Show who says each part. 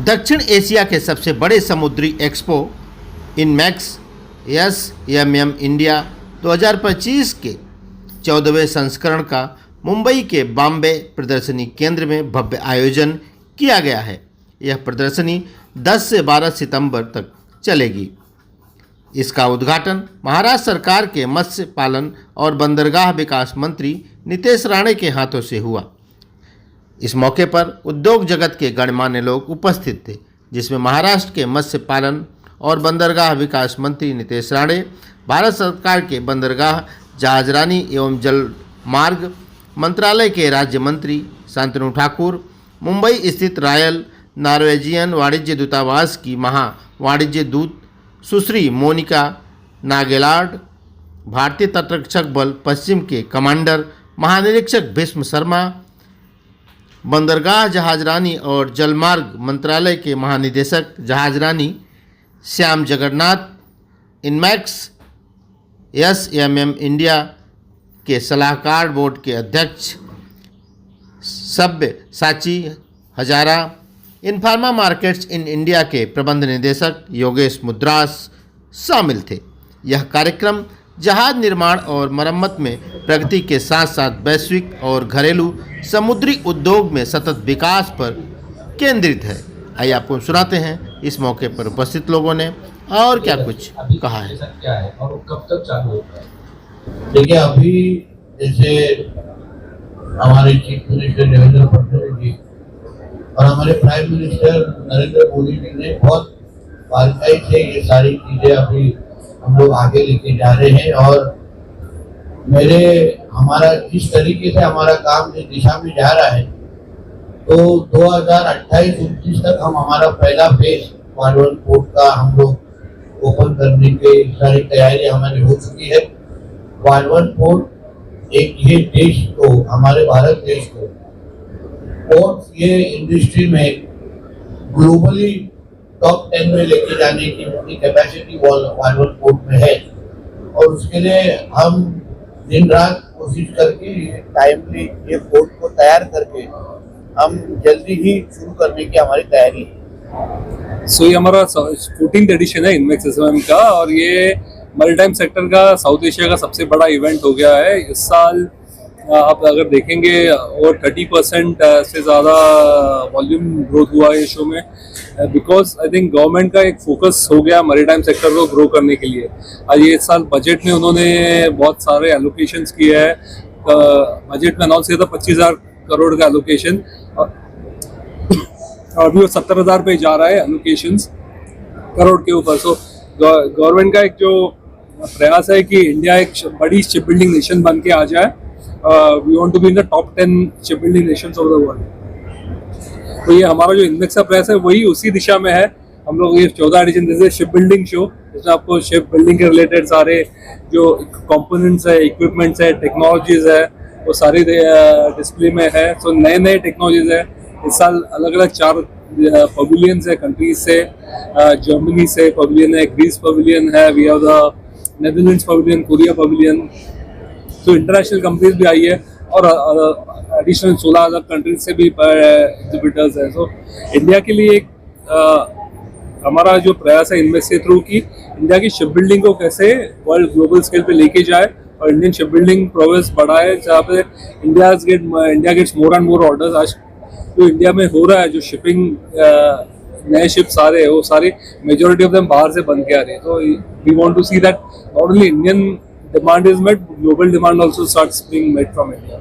Speaker 1: दक्षिण एशिया के सबसे बड़े समुद्री एक्सपो इनमैक्स SMM इंडिया 2025 के 14वें संस्करण का मुंबई के बॉम्बे प्रदर्शनी केंद्र में भव्य आयोजन किया गया है। यह प्रदर्शनी 10 से 12 सितंबर तक चलेगी। इसका उद्घाटन महाराष्ट्र सरकार के मत्स्य पालन और बंदरगाह विकास मंत्री नितेश राणे के हाथों से हुआ। इस मौके पर उद्योग जगत के गणमान्य लोग उपस्थित थे, जिसमें महाराष्ट्र के मत्स्य पालन और बंदरगाह विकास मंत्री नितेश राणे, भारत सरकार के बंदरगाह, जहाजरानी एवं जल मार्ग मंत्रालय के राज्य मंत्री शांतनु ठाकुर, मुंबई स्थित रॉयल नॉर्वेजियन वाणिज्य दूतावास की महा वाणिज्य दूत सुश्री मोनिका नागेलार्ड, भारतीय तटरक्षक बल पश्चिम के कमांडर महानिरीक्षक भीष्म शर्मा, बंदरगाह, जहाजरानी और जलमार्ग मंत्रालय के महानिदेशक जहाजरानी श्याम जगन्नाथ, इनमैक्स SMM इंडिया के सलाहकार बोर्ड के अध्यक्ष सब्यसाची हजारा, इनफार्मा मार्केट्स इन इंडिया के प्रबंध निदेशक योगेश मुद्रास शामिल थे। यह कार्यक्रम जहाज निर्माण और मरम्मत में प्रगति के साथ साथ वैश्विक और घरेलू समुद्री उद्योग में सतत विकास पर केंद्रित है। आइए आपको सुनाते हैं इस मौके पर उपस्थित लोगों ने और क्या कुछ कहा है।
Speaker 2: क्या है और कब तक चालू होगा?
Speaker 3: देखिए, अभी जैसे हमारे चीफ मिनिस्टर देवेंद्र फडणवीस जी और हमारे प्राइम मिनिस्टर नरेंद्र मोदी जी ने बहुत बारीकाई से ये सारी चीजें अभी हम लोग आगे लेके जा रहे हैं और हमारा जिस तरीके से हमारा काम जिस दिशा में जा रहा है, तो 2028-29 तक हम हमारा पहला फेज वाडवन पोर्ट का हम लोग ओपन करने के सारी तैयारी हमारी हो चुकी है। वाडवन पोर्ट एक ये देश को, हमारे भारत देश को पोर्ट ये इंडस्ट्री में ग्लोबली टॉप 10 में लेके जाने की अपनी कैपेसिटी वाडवन पोर्ट में है और उसके लिए हम दिन रात कोशिश करके टाइमली ये पोर्ट को तैयार करके हम जल्दी ही शुरू करने की हमारी तैयारी है।
Speaker 2: सो ये हमारा 14th एडिशन है इनमैक्स SMM का और ये मैरीटाइम सेक्टर का साउथ एशिया का सबसे बड़ा इवेंट हो गया है। इस साल आप अगर देखेंगे और 30% से ज़्यादा वॉल्यूम ग्रोथ हुआ है इस शो में, बिकॉज आई थिंक गवर्नमेंट का एक फोकस हो गया मैरीटाइम सेक्टर को ग्रो करने के लिए। आज ये इस साल बजट में उन्होंने बहुत सारे एलोकेशंस किए हैं। बजट में अनाउंस किया था 25,000 करोड़ का एलोकेशन, अभी वो 70,000 पे जा रहा है एलोकेशंस करोड़ के ऊपर। सो गवर्नमेंट का एक जो प्रयास है कि इंडिया एक बड़ी शिप बिल्डिंग नेशन बन के आ जाए। We want to be in the top 10 shipbuilding nations of the world। तो ये हमारा जो इनमैक्स का प्रयास है वही उसी दिशा में है। हम लोग ये 14 एडिशन जैसे शिप बिल्डिंग शो, जिसमें आपको शिप बिल्डिंग के रिलेटेड सारे जो कंपोनेंट्स है, इक्विपमेंट्स है, टेक्नोलॉजीज है, वो सारी डिस्प्ले में है। सो नए नए टेक्नोलॉजीज है। इस साल अलग अलग 4 पवेलियंस है कंट्रीज से। जर्मनी से पवेलियन है, ग्रीस पवेलियन है, we have the Netherlands pavilion, Korea pavilion. तो इंटरनेशनल कंपनीज भी आई है और एडिशनल 16 कंट्रीज से भी एग्जिबिटर्स हैं। सो इंडिया के लिए एक हमारा जो प्रयास है इनमें से थ्रू की इंडिया की शिप बिल्डिंग को कैसे वर्ल्ड ग्लोबल स्केल पे लेके जाए और इंडियन शिप बिल्डिंग प्रोग्रेस बढ़ाए, जहाँ पे India gets more and more orders. आज जो इंडिया में हो रहा है, जो शिपिंग नए शिप्स आ रहे हैं, वो सारे मेजोरिटी ऑफ देम बाहर से बन के आ रहे हैं। तो we want to see that not only Indian demand is met, global demand also starts being met from India.